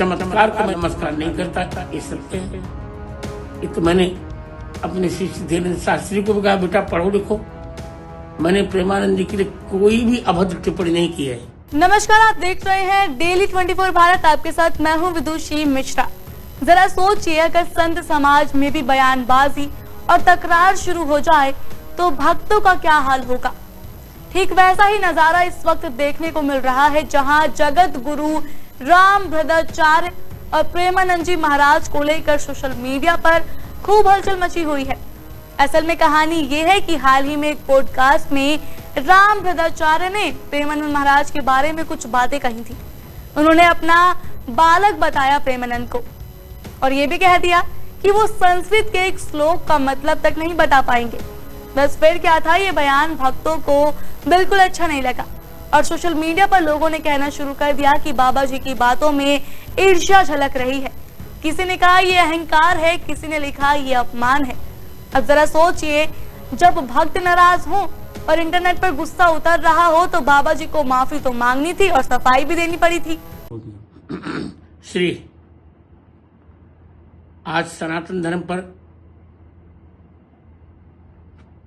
चमत्कार को मैं नमस्कार नहीं करता, ये सत्य है। ये तो मैंने अपने शिष्य धीरेन्द्र शास्त्री को भी कहा, बेटा पढ़ो लिखो। मैंने प्रेमानंद जी के लिए कोई भी अभद्र टिप्पणी नहीं की है। नमस्कार, आप देख रहे हैं डेली 24 भारत। आपके साथ मैं हूं विदुषी मिश्रा। जरा सोचिए, अगर संत समाज में भी बयानबाजी और तकरार शुरू हो जाए तो भक्तों का क्या हाल होगा। ठीक वैसा ही नजारा इस वक्त देखने को मिल रहा है, जहां जगत गुरु रामभद्राचार्य और प्रेमानंद जी महाराज को लेकर सोशल मीडिया पर खूब हलचल मची हुई है। असल में कहानी ये है कि हाल ही में एक पॉडकास्ट में रामभद्राचार्य ने प्रेमानंद महाराज के बारे में कुछ बातें कही थी। उन्होंने अपना बालक बताया प्रेमानंद को और ये भी कह दिया कि वो संस्कृत के एक श्लोक का मतलब तक नहीं बता पाएंगे। बस फिर क्या था, ये बयान भक्तों को बिल्कुल अच्छा नहीं लगा और सोशल मीडिया पर लोगों ने कहना शुरू कर दिया कि बाबा जी की बातों में ईर्ष्या झलक रही है। किसी ने कहा ये अहंकार है, किसी ने लिखा ये अपमान है। अब जरा सोचिए, जब भक्त नाराज हो और इंटरनेट पर गुस्सा उतर रहा हो तो बाबा जी को माफी तो मांगनी थी और सफाई भी देनी पड़ी थी। श्री आज सनातन धर्म पर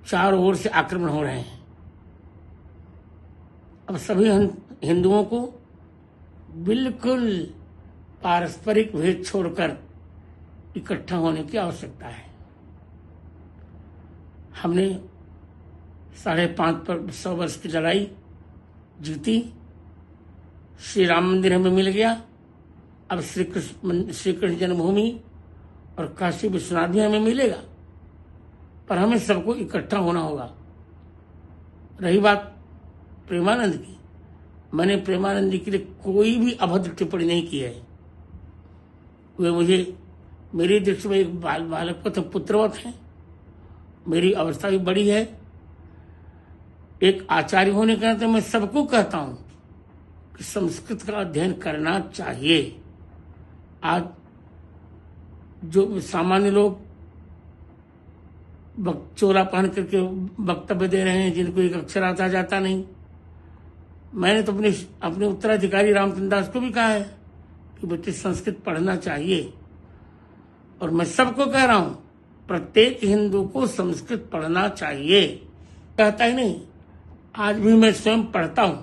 चारों ओर से आक्रमण हो रहे हैं। अब सभी हिंदुओं को बिल्कुल पारस्परिक भेद छोड़कर इकट्ठा होने की आवश्यकता है। हमने 550 वर्ष की लड़ाई जीती, श्री राम मंदिर हमें मिल गया। अब श्री कृष्ण जन्मभूमि और काशी विश्वनाथ भी हमें मिलेगा, पर हमें सबको इकट्ठा होना होगा। रही बात प्रेमानंद की, मैंने प्रेमानंद जी के लिए कोई भी अभद्र टिप्पणी नहीं की है। वे मुझे मेरी दृष्टि में एक बालक को तो पुत्रवत है। मेरी अवस्था भी बड़ी है। एक आचार्य होने के नाते मैं सबको कहता हूं कि संस्कृत का अध्ययन करना चाहिए। आज जो सामान्य लोग चोला पहन करके वक्तव्य दे रहे हैं, जिनको एक अक्षर आता जाता नहीं, मैंने तो अपने उत्तराधिकारी रामचंद्र दास को भी कहा है कि बेटे संस्कृत पढ़ना चाहिए। और मैं सबको कह रहा हूं, प्रत्येक हिंदू को संस्कृत पढ़ना चाहिए। कहता ही नहीं, आज भी मैं स्वयं पढ़ता हूं,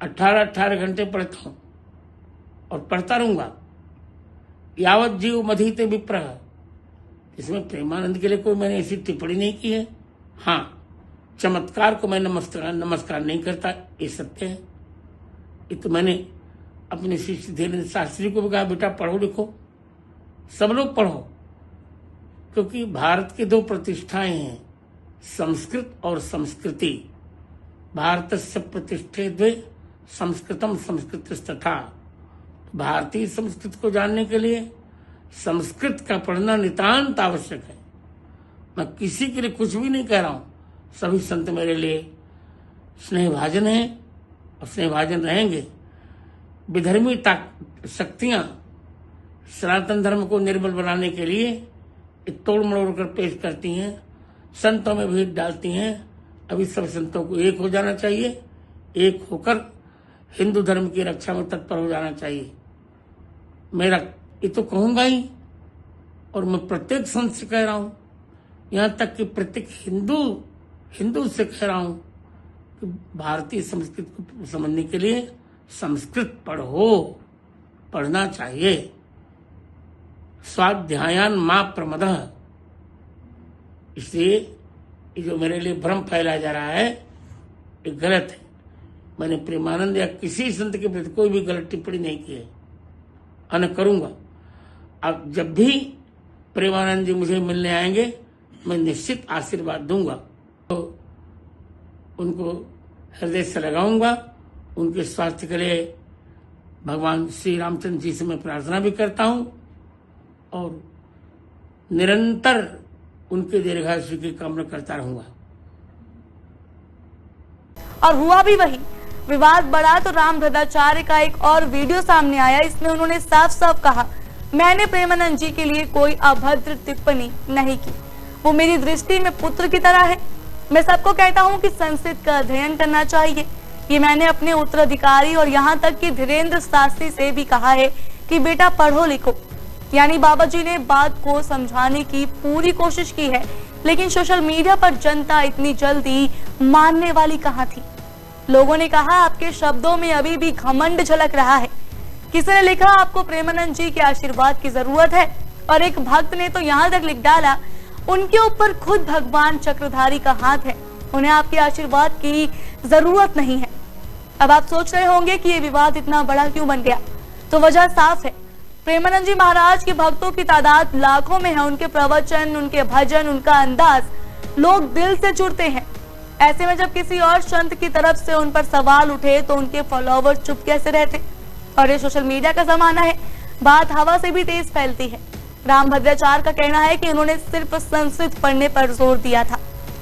18 घंटे पढ़ता हूं और पढ़ता रहूंगा। यावत जीव मधीते विप्रह, इसमें प्रेमानंद के लिए कोई मैंने ऐसी टिप्पणी नहीं की है। हाँ, चमत्कार को मैं नमस्कार नहीं करता, ये सत्य है। ये तो मैंने अपने शिष्य धीरेन्द्र शास्त्री को भी कहा, बेटा पढ़ो लिखो, सब लोग पढ़ो, क्योंकि भारत के दो प्रतिष्ठाएं हैं, संस्कृत और संस्कृति। भारतस्य प्रतिष्ठे द्वे संस्कृतम संस्कृतस्तथा। भारतीय संस्कृति को जानने के लिए संस्कृत का पढ़ना नितांत आवश्यक है। मैं किसी के लिए कुछ भी नहीं कह रहा हूं। सभी संत मेरे लिए स्नेहभाजन हैं और स्नेहभाजन रहेंगे। विधर्मी शक्तियां सनातन धर्म को निर्बल बनाने के लिए तोड़ मरोड़ कर पेश करती हैं, संतों में भेद डालती हैं। अभी सब संतों को एक हो जाना चाहिए, एक होकर हिंदू धर्म की रक्षा में तत्पर हो जाना चाहिए। मेरा ये तो कहूंगा ही, और मैं प्रत्येक संत से कह रहा हूं, यहां तक कि प्रत्येक हिंदू से कह रहा हूं कि भारतीय संस्कृति को समझने के लिए संस्कृत पढ़ना चाहिए। स्वाध्यायान मां प्रमदः। इसलिए ये जो मेरे लिए भ्रम फैलाया जा रहा है, ये गलत है। मैंने प्रेमानंद या किसी संत के प्रति कोई भी गलत टिप्पणी नहीं की है, और करूंगा। अब जब भी प्रेमानंद जी मुझे मिलने आएंगे, मैं निश्चित आशीर्वाद दूंगा। तो उनको हृदय से लगाऊंगा। उनके स्वास्थ्य के लिए भगवान श्री रामचंद्र जी से मैं प्रार्थना भी करता हूं और निरंतर उनके दीर्घायु की कामना करता रहूंगा। और हुआ भी वही। विवाद बढ़ा तो रामभद्राचार्य का एक और वीडियो सामने आया। इसमें उन्होंने साफ साफ कहा, मैंने प्रेमानंद जी के लिए कोई अभद्र टिप्पणी नहीं की। वो मेरी दृष्टि में पुत्र की तरह है। मैं सबको कहता हूँ कि संस्कृत का अध्ययन करना चाहिए। ये मैंने अपने उत्तराधिकारी और यहाँ तक कि धीरेन्द्र शास्त्री से भी कहा है कि बेटा पढ़ो लिखो। यानी बाबा जी ने बात को समझाने की पूरी कोशिश की है, लेकिन सोशल मीडिया पर जनता इतनी जल्दी मानने वाली कहाँ थी। लोगों ने कहा आपके शब्दों में अभी भी घमंड झलक रहा है। किसी ने लिखा आपको प्रेमानंद जी के आशीर्वाद की जरूरत है, और एक भक्त ने तो यहाँ तक लिख डाला उनके ऊपर खुद भगवान चक्रधारी का हाथ है, उन्हें आपके आशीर्वाद की जरूरत नहीं है। अब आप सोच रहे होंगे कि ये विवाद इतना बड़ा क्यों बन गया, तो वजह साफ है। प्रेमानंद जी महाराज के भक्तों की तादाद लाखों में है। उनके प्रवचन, उनके भजन, उनका अंदाज लोग दिल से जुड़ते हैं। ऐसे में जब किसी और संत की तरफ से उन पर सवाल उठे तो उनके फॉलोअर्स चुप कैसे रहते। और ये सोशल मीडिया का जमाना है, बात हवा से भी तेज फैलती है। रामभद्राचार्य का कहना है कि उन्होंने सिर्फ संस्कृत पढ़ने पर जोर दिया था।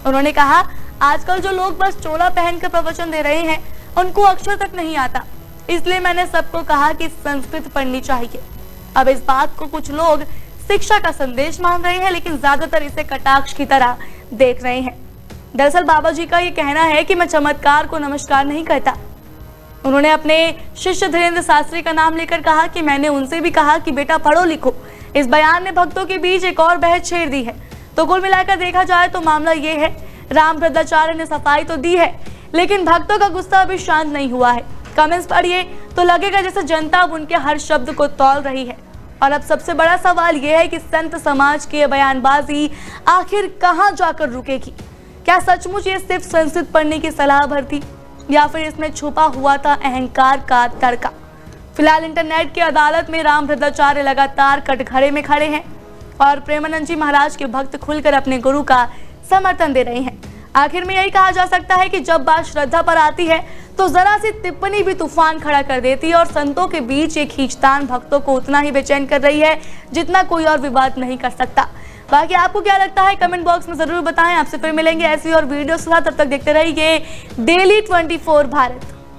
उन्होंने कहा आजकल जो लोग बस चोला पहनकर प्रवचन दे रहे हैं उनको अक्षर तक नहीं आता, इसलिए मैंने सबको कहा कि संस्कृत पढ़नी चाहिए। अब इस बात को कुछ लोग शिक्षा का संदेश मान रहे हैं, लेकिन ज्यादातर इसे कटाक्ष की तरह देख रहे हैं। दरअसल बाबा जी का ये कहना है कि मैं चमत्कार को नमस्कार नहीं कहता। उन्होंने अपने शिष्य धीरेन्द्र शास्त्री का नाम लेकर कहा कि मैंने उनसे भी कहा कि बेटा पढ़ो लिखो। इस बयान ने भक्तों के बीच एक और बहस छेड़ दी है। तो कुल मिलाकर देखा जाए तो मामला ये है, रामभद्राचार्य ने सफाई तो दी है, लेकिन भक्तों का गुस्सा अभी शांत नहीं हुआ है। कमेंट्स पढ़िए तो लगेगा जैसे जनता अब उनके हर शब्द को तौल रही है। और अब सबसे बड़ा सवाल यह है कि संत समाज की बयानबाजी आखिर कहां जाकर रुकेगी। क्या सचमुच ये सिर्फ संस्कृत पढ़ने की सलाह भर थी, या फिर इसमें छुपा हुआ था अहंकार का तड़का। फिलहाल इंटरनेट की अदालत में रामभद्राचार्य लगातार कटघरे में खड़े हैं और प्रेमानंद जी महाराज के भक्त खुलकर अपने गुरु का समर्थन दे रहे हैं। आखिर में यही कहा जा सकता है कि जब बात श्रद्धा पर आती है तो जरा सी टिप्पणी भी तूफान खड़ा कर देती है, और संतों के बीच ये खींचतान भक्तों को उतना ही बेचैन कर रही है जितना कोई और विवाद नहीं कर सकता। बाकी आपको क्या लगता है कमेंट बॉक्स में जरूर बताएं। आपसे फिर मिलेंगे ऐसी और वीडियो के साथ, तब तक देखते रहिए डेली 24 भारत।